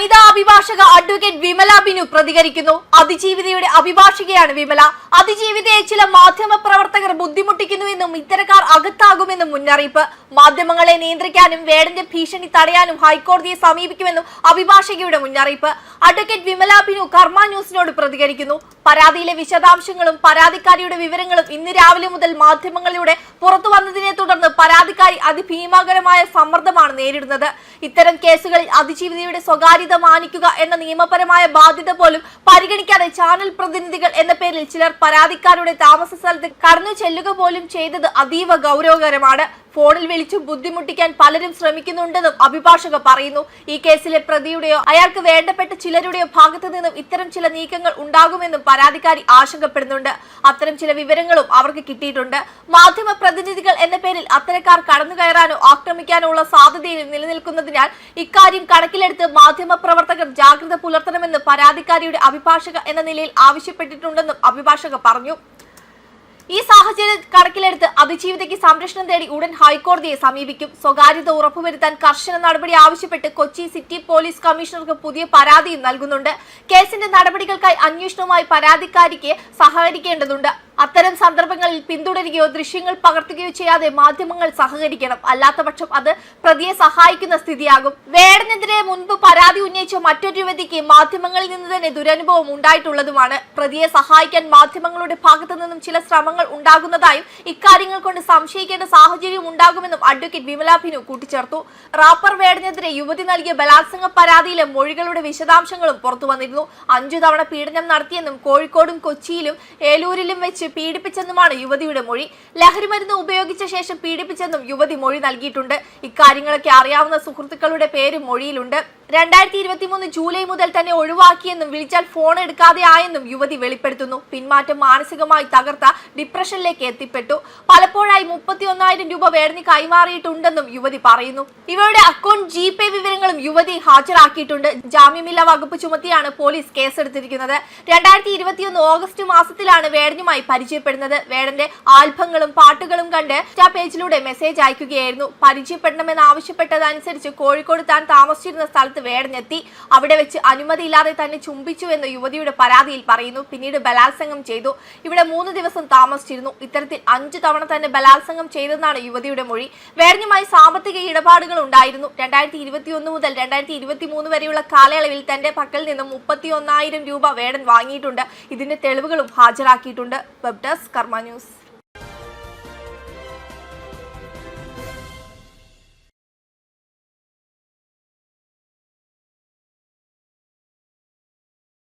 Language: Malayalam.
വനിതാ അഭിഭാഷക അഡ്വക്കേറ്റ് വിമല ബിനു പ്രതികരിക്കുന്നു. അതിജീവിതയുടെ അഭിഭാഷകയാണ് വിമല. അതിജീവിതയെ ചില മാധ്യമ പ്രവർത്തകർ ബുദ്ധിമുട്ടിക്കുന്നുവെന്നും ഇത്തരക്കാർ അകത്താകുമെന്നും മുന്നറിയിപ്പ്. മാധ്യമങ്ങളെ നിയന്ത്രിക്കാനും വേടന്റെ ഭീഷണി തടയാനും ഹൈക്കോടതിയെ സമീപിക്കുമെന്നും അഭിഭാഷകയുടെ മുന്നറിയിപ്പ്. അഡ്വക്കേറ്റ് വിമല ബിനു കർമ്മ ന്യൂസിനോട് പ്രതികരിക്കുന്നു. പരാതിയിലെ വിശദാംശങ്ങളും പരാതിക്കാരിയുടെ വിവരങ്ങളും ഇന്ന് രാവിലെ മുതൽ മാധ്യമങ്ങളിലൂടെ പുറത്തു വന്നതിനെ തുടർന്ന് പരാതിക്കാരി അതിഭീമാകരമായ സമ്മർദ്ദമാണ് നേരിടുന്നത്. ഇത്തരം കേസുകളിൽ അതിജീവിതയുടെ സ്വകാര്യത മാനിക്കുക എന്ന നിയമപരമായ ബാധ്യത പോലും പരിഗണിക്കാതെ ചാനൽ പ്രതിനിധികൾ എന്ന പേരിൽ ചിലർ പരാതിക്കാരുടെ താമസ സ്ഥലത്ത് കടന്നു ചെല്ലുക പോലും ചെയ്തത് അതീവ ഗൗരവകരമാണ്. ഫോണിൽ വിളിച്ചു ബുദ്ധിമുട്ടിക്കാൻ പലരും ശ്രമിക്കുന്നുണ്ടെന്നും അഭിഭാഷക പറയുന്നു. ഈ കേസിലെ പ്രതിയുടെയോ അയാൾക്ക് വേണ്ടപ്പെട്ട ചിലരുടെയോ ഭാഗത്തു നിന്നും ഇത്തരം ചില നീക്കങ്ങൾ ഉണ്ടാകുമെന്നും പരാതിക്കാരി ആശങ്കപ്പെടുന്നുണ്ട്. അത്തരം ചില വിവരങ്ങളും അവർക്ക് കിട്ടിയിട്ടുണ്ട്. മാധ്യമ പ്രതിനിധികൾ എന്ന പേരിൽ അത്തരക്കാർ കടന്നു കയറാനോ ആക്രമിക്കാനോ ഉള്ള സാധ്യതയിൽ നിലനിൽക്കുന്നതിനാൽ ഇക്കാര്യം കണക്കിലെടുത്ത് മാധ്യമ പ്രവർത്തകർ ജാഗ്രത പുലർത്തണമെന്ന് പരാതിക്കാരിയുടെ അഭിഭാഷക എന്ന നിലയിൽ ആവശ്യപ്പെട്ടിട്ടുണ്ടെന്നും അഭിഭാഷക പറഞ്ഞു. ഈ സാഹചര്യം കണക്കിലെടുത്ത് അതിജീവിതയ്ക്ക് സംരക്ഷണം തേടി ഉടൻ ഹൈക്കോടതിയെ സമീപിക്കും. സ്വകാര്യത ഉറപ്പുവരുത്താൻ കർശന നടപടി ആവശ്യപ്പെട്ട് കൊച്ചി സിറ്റി പോലീസ് കമ്മീഷണർക്ക് പുതിയ പരാതിയും നൽകുന്നുണ്ട്. കേസിന്റെ നടപടികൾക്കായി അന്വേഷണവുമായി പരാതിക്കാരിക്ക് സഹകരിക്കേണ്ടതുണ്ട്. അത്തരം സന്ദർഭങ്ങളിൽ പിന്തുടരുകയോ ദൃശ്യങ്ങൾ പകർത്തുകയോ ചെയ്യാതെ മാധ്യമങ്ങൾ സഹകരിക്കണം. അല്ലാത്തപക്ഷം അത് പ്രതിയെ സഹായിക്കുന്ന സ്ഥിതിയാകും. വേടനെതിരെ മുൻപ് പരാതി ഉന്നയിച്ച മറ്റൊരു യുവതിക്ക് മാധ്യമങ്ങളിൽ നിന്ന് തന്നെ ദുരനുഭവം ഉണ്ടായിട്ടുള്ളതുമാണ്. പ്രതിയെ സഹായിക്കാൻ മാധ്യമങ്ങളുടെ ഭാഗത്തു നിന്നും ചില ശ്രമങ്ങൾ ഉണ്ടാകുന്നതായും ഇക്കാര്യങ്ങൾ കൊണ്ട് സംശയിക്കേണ്ട സാഹചര്യം ഉണ്ടാകുമെന്നും അഡ്വക്കേറ്റ് വിമല ബിനു കൂട്ടിച്ചേർത്തു. റാപ്പർ വേടനെതിരെ യുവതി നൽകിയ ബലാത്സംഗ പരാതിയിലെ മൊഴികളുടെ വിശദാംശങ്ങളും പുറത്തു വന്നിരുന്നു. 5 തവണ പീഡനം നടത്തിയെന്നും കോഴിക്കോടും കൊച്ചിയിലും ഏലൂരിലും വെച്ച് പീഡിപ്പിച്ചെന്നുമാണ് യുവതിയുടെ മൊഴി. ലഹരിമരുന്ന് ഉപയോഗിച്ച ശേഷം പീഡിപ്പിച്ചെന്നും യുവതി മൊഴി നൽകിയിട്ടുണ്ട്. ഇക്കാര്യങ്ങളൊക്കെ അറിയാവുന്ന സുഹൃത്തുക്കളുടെ പേര് മൊഴിയിലുണ്ട്. 2023 ജൂലൈ മുതൽ തന്നെ ഒഴിവാക്കിയെന്നും വിളിച്ചാൽ ഫോൺ എടുക്കാതെ ആയെന്നും യുവതി വെളിപ്പെടുത്തുന്നു. പിന്മാറ്റം മാനസികമായി തകർത്ത ഡിപ്രഷനിലേക്ക് എത്തിപ്പെട്ടു. പലപ്പോഴായി 31,000 രൂപ വേടന് കൈമാറിയിട്ടുണ്ടെന്നും യുവതി പറയുന്നു. ഇവരുടെ അക്കൗണ്ട് ജിപേ വിവരങ്ങളും യുവതി ഹാജരാക്കിയിട്ടുണ്ട്. ജാമ്യമില്ലാ വകുപ്പ് ചുമത്തിയാണ് പോലീസ് കേസെടുത്തിരിക്കുന്നത്. 2021 ഓഗസ്റ്റ് മാസത്തിലാണ് വേടനുമായി പരിചയപ്പെടുന്നത്. വേടന്റെ ആൽബങ്ങളും പാട്ടുകളും കണ്ട് ഇൻസ്റ്റാ പേജിലൂടെ മെസ്സേജ് അയക്കുകയായിരുന്നു. പരിചയപ്പെടണമെന്ന് ആവശ്യപ്പെട്ടതനുസരിച്ച് കോഴിക്കോട് താൻ താമസിച്ചിരുന്ന സ്ഥലത്ത് വേടനെത്തി. അവിടെ വെച്ച് അനുമതിയില്ലാതെ തന്നെ ചുംബിച്ചുവെന്ന് യുവതിയുടെ പരാതിയിൽ പറയുന്നു. പിന്നീട് ബലാത്സംഗം ചെയ്തു. ഇവിടെ 3 ദിവസം താമസിച്ചിരുന്നു. ഇത്തരത്തിൽ 5 തവണ തന്നെ ബലാത്സംഗം ചെയ്തെന്നാണ് യുവതിയുടെ മൊഴി. വേടനുമായി സാമ്പത്തിക ഇടപാടുകൾ ഉണ്ടായിരുന്നു. 2021 മുതൽ 2023 വരെയുള്ള കാലയളവിൽ തന്റെ പക്കൽ നിന്നും 31,000 രൂപ വേടൻ വാങ്ങിയിട്ടുണ്ട്. ഇതിന്റെ തെളിവുകളും ഹാജരാക്കിയിട്ടുണ്ട്. വെബ് ഡെസ്ക് കർമ്മ ന്യൂസ്.